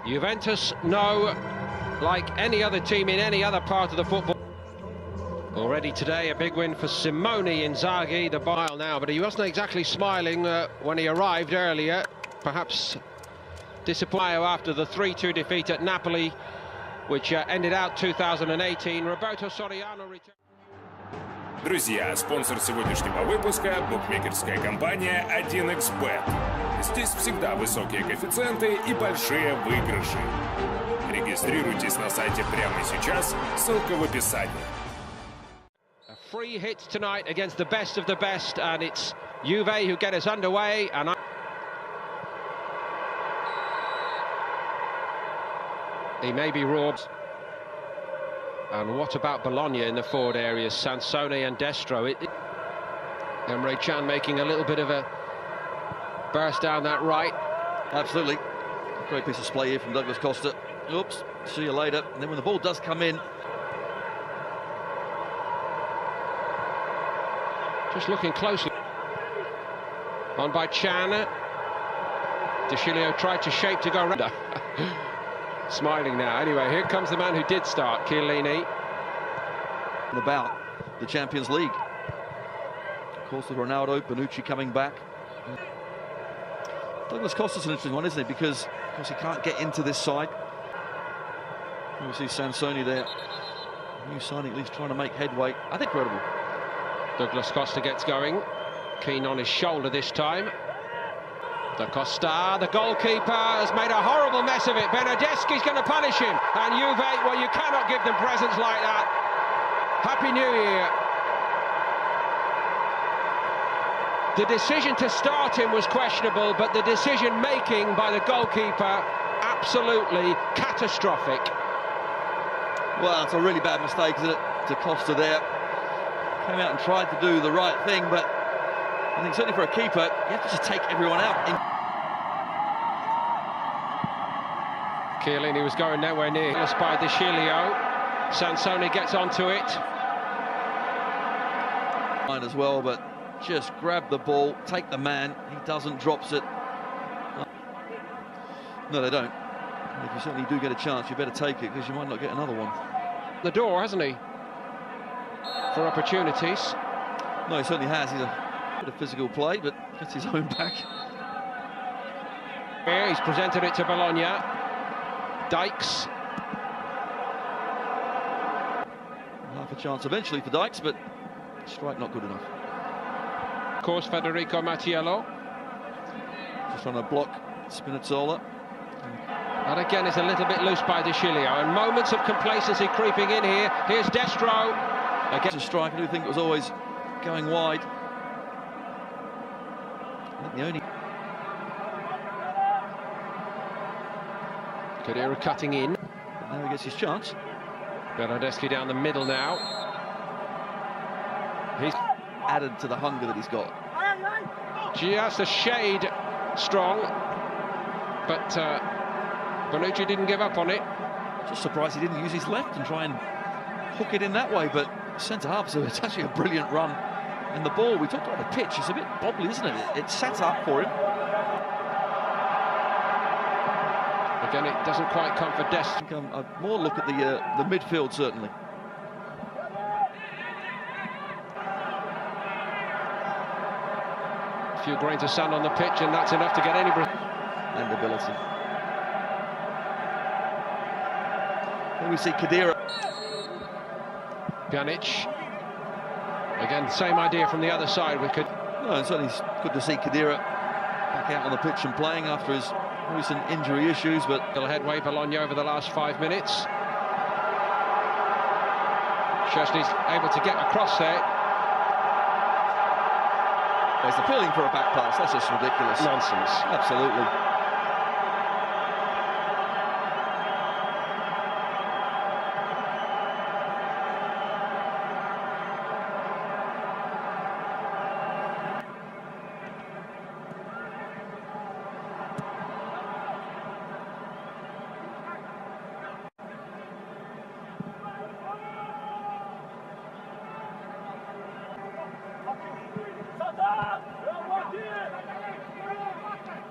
Juventus know, like any other team in any other part of the football. Already today, a big win for Simone Inzaghi, the bile now, but he wasn't exactly smiling when he arrived earlier. Perhaps disappointed after the 3-2 defeat at Napoli, which ended out 2018. Roberto Soriano returned. Друзья, спонсор сегодняшнего выпуска – букмекерская компания 1xBet. Здесь всегда высокие коэффициенты и большие выигрыши. Регистрируйтесь на сайте прямо сейчас, ссылка в описании. A free hit tonight against the best of the best, and it's Juve who get us underway. And he may be robbed. And what about Bologna in the forward areas? Sansone and Destro. Emre Can making a little bit of a burst down that right. Absolutely. Great piece of play here from Douglas Costa. Oops, see you later. And then when the ball does come in... Just looking closely. On by Can. De Chilio tried to shape to go round. Smiling now. Anyway, here comes the man who did start, Chiellini. About the Champions League. Of course, with Ronaldo, Bonucci coming back. Douglas Costa's an interesting one, isn't it? Because, of course, he can't get into this side. We see Sansone there. New signing, at least trying to make headway. I think incredible. Douglas Costa gets going. Keen on his shoulder this time. Da Costa, the goalkeeper, has made a horrible mess of it. Bernardeschi's going to punish him. And Juve, well, you cannot give them presents like that. Happy New Year. The decision to start him was questionable, but the decision-making by the goalkeeper, absolutely catastrophic. Well, it's a really bad mistake, isn't it, to Costa there. Came out and tried to do the right thing, but I think certainly for a keeper, you have to just take everyone out. Chiellini was going nowhere near. By De Chilio. Sansone gets onto it. As well, but just grab the ball, take the man. He doesn't, drops it. No, they don't. If you certainly do get a chance, you better take it, because you might not get another one. The door, hasn't he? For opportunities. No, he certainly has. He's a bit of physical play, but gets his own back. Here, he's presented it to Bologna. Dykes. Half a chance eventually for Dykes, but strike not good enough. Of course, Federico Mattiello. Just trying to block Spinazzola. And again, it's a little bit loose by De Chilio. And moments of complacency creeping in here. Here's Destro. Against a strike, I do think it was always going wide. I think the only... Khedira cutting in. But now he gets his chance. Bernardeschi down the middle now. He's added to the hunger that he's got. Just a shade strong, but Bonucci didn't give up on it. Just surprised he didn't use his left and try and hook it in that way, but centre-half, so it's actually a brilliant run. And the ball, we talked about the pitch, it's a bit bobbly, isn't it? It's set up for him. Again, it doesn't quite come for Dest. A more look at the midfield, certainly. A few grains of sand on the pitch, and that's enough to get any... And ability. Here we see Khedira. Pjanic. Again, same idea from the other side. We could... No, it's certainly good to see Khedira back out on the pitch and playing after his recent injury issues, but... Little headway, Bologna over the last 5 minutes. Szczesny's able to get across there. He's appealing for a back pass. That's just ridiculous. Nonsense. Absolutely.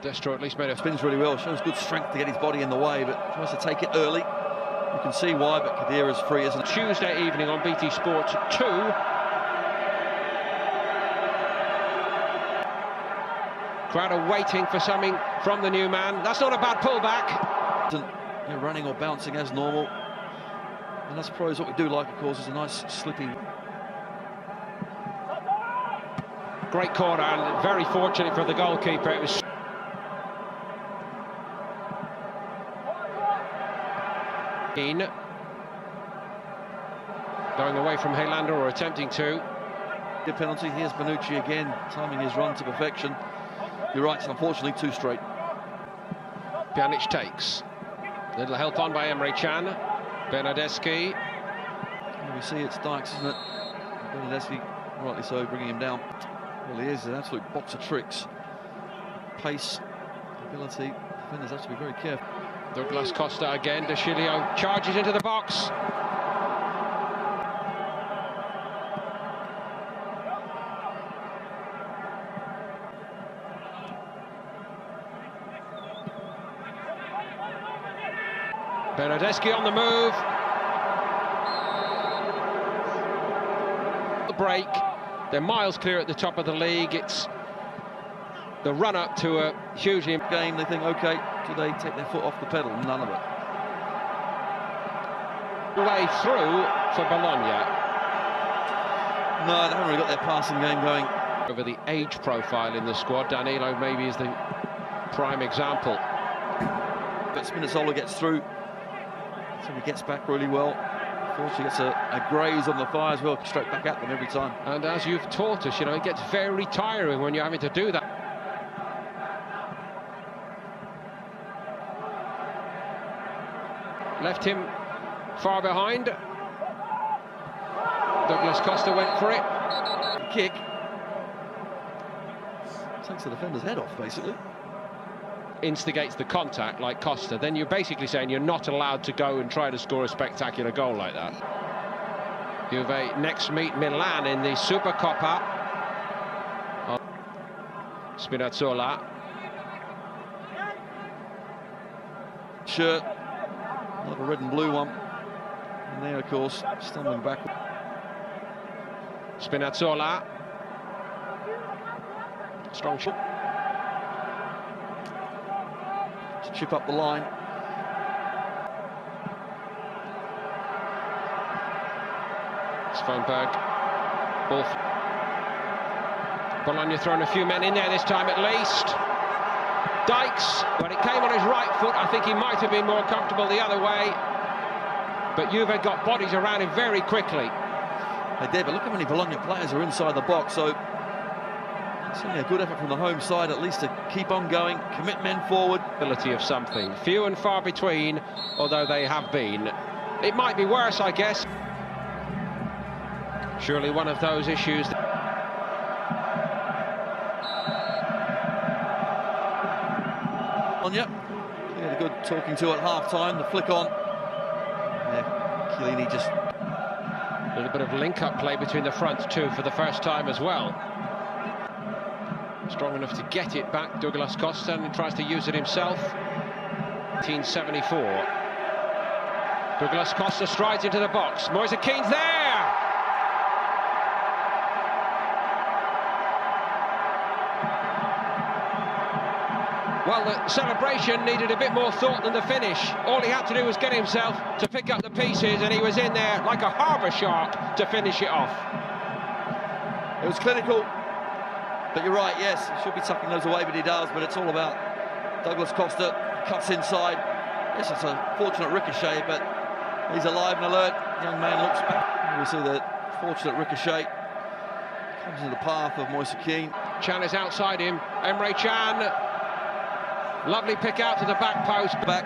Destro at least made a spins really well, shows good strength to get his body in the way, but tries to take it early. You can see why, but Khedira's free, isn't it? Tuesday evening on BT Sport 2. Crowd are waiting for something from the new man. That's not a bad pullback. Running or bouncing as normal. And that's pros what we do like, of course, is a nice slipping. Great corner, and very fortunate for the goalkeeper. It was going away from Helander, or attempting to. Good penalty. Here's Bonucci again, timing his run to perfection. You're right, it's unfortunately too straight. Pjanic takes. Little help on by Emre Can. Bernardeschi. We see it's Dykes, isn't it? Bernardeschi, rightly so, bringing him down. Well, he is an absolute box of tricks. Pace, ability. Defenders have to be very careful. Douglas Costa again. De Chilio charges into the box. Bernardeschi on the move. The break. They're miles clear at the top of the league. It's the run-up to a hugely game. They think, OK, do they take their foot off the pedal? None of it. Way through for Bologna. No, they haven't really got their passing game going. Over the age profile in the squad, Danilo maybe is the prime example. But Spinazzola gets through. So he gets back really well. Fortunately, gets a graze on the thigh as well, straight back at them every time. And as you've taught us, you know, it gets very tiring when you're having to do that. Left him far behind. Douglas Costa went for it. Kick. Takes the defender's head off, basically. Instigates the contact like Costa, then you're basically saying you're not allowed to go and try to score a spectacular goal like that. Juve next meet Milan in the Supercoppa. Spinazzola. Shirt, not a red and blue one. And there, of course, stumbling back. Spinazzola. Strong shot. To chip up the line. Svanberg. Ball. Bologna throwing a few men in there this time at least. Dykes, when it came on his right foot, I think he might have been more comfortable the other way. But Juve got bodies around him very quickly. They did, but look how many Bologna players are inside the box, so certainly a good effort from the home side, at least to keep on going, commit men forward. Ability of something. Few and far between, although they have been. It might be worse, I guess. Surely one of those issues. Bologna, he had a good talking to at half-time, the flick on. Yeah, Chiellini just... A little bit of link-up play between the front two for the first time as well. Strong enough to get it back, Douglas Costa, and tries to use it himself. 1974. Douglas Costa strides into the box. Moise Keane's there! Well, the celebration needed a bit more thought than the finish. All he had to do was get himself to pick up the pieces, and he was in there like a harbour shark to finish it off. It was clinical. But you're right, yes, he should be tucking those away, but he does. But it's all about Douglas Costa, cuts inside. Yes, it's a fortunate ricochet, but he's alive and alert. Young man looks back. We see the fortunate ricochet. Comes into the path of Moise Keane. Can is outside him. Emre Can. Lovely pick out to the back post. Back.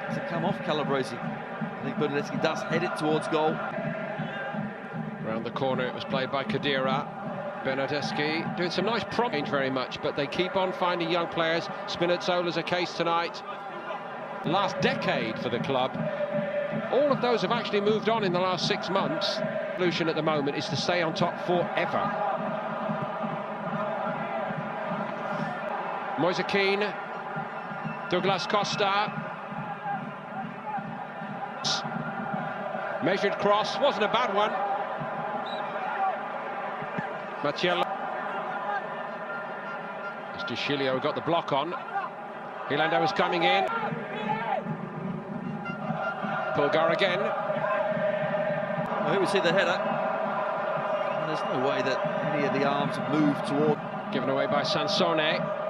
Does it come off Calabresi? I think Bernardeschi does head it towards goal. Round the corner, it was played by Khedira. Bernardeschi doing some nice prompting very much, but they keep on finding young players. Spinazzola's a case tonight. Last decade for the club. All of those have actually moved on in the last 6 months. The solution at the moment is to stay on top forever. Moise Keane, Douglas Costa. Measured cross, wasn't a bad one. Martial. Sticilio got the block on. Hilando was coming in. Pulgar again. Well, here we see the header. And there's no way that any of the arms have moved toward. Given away by Sansone.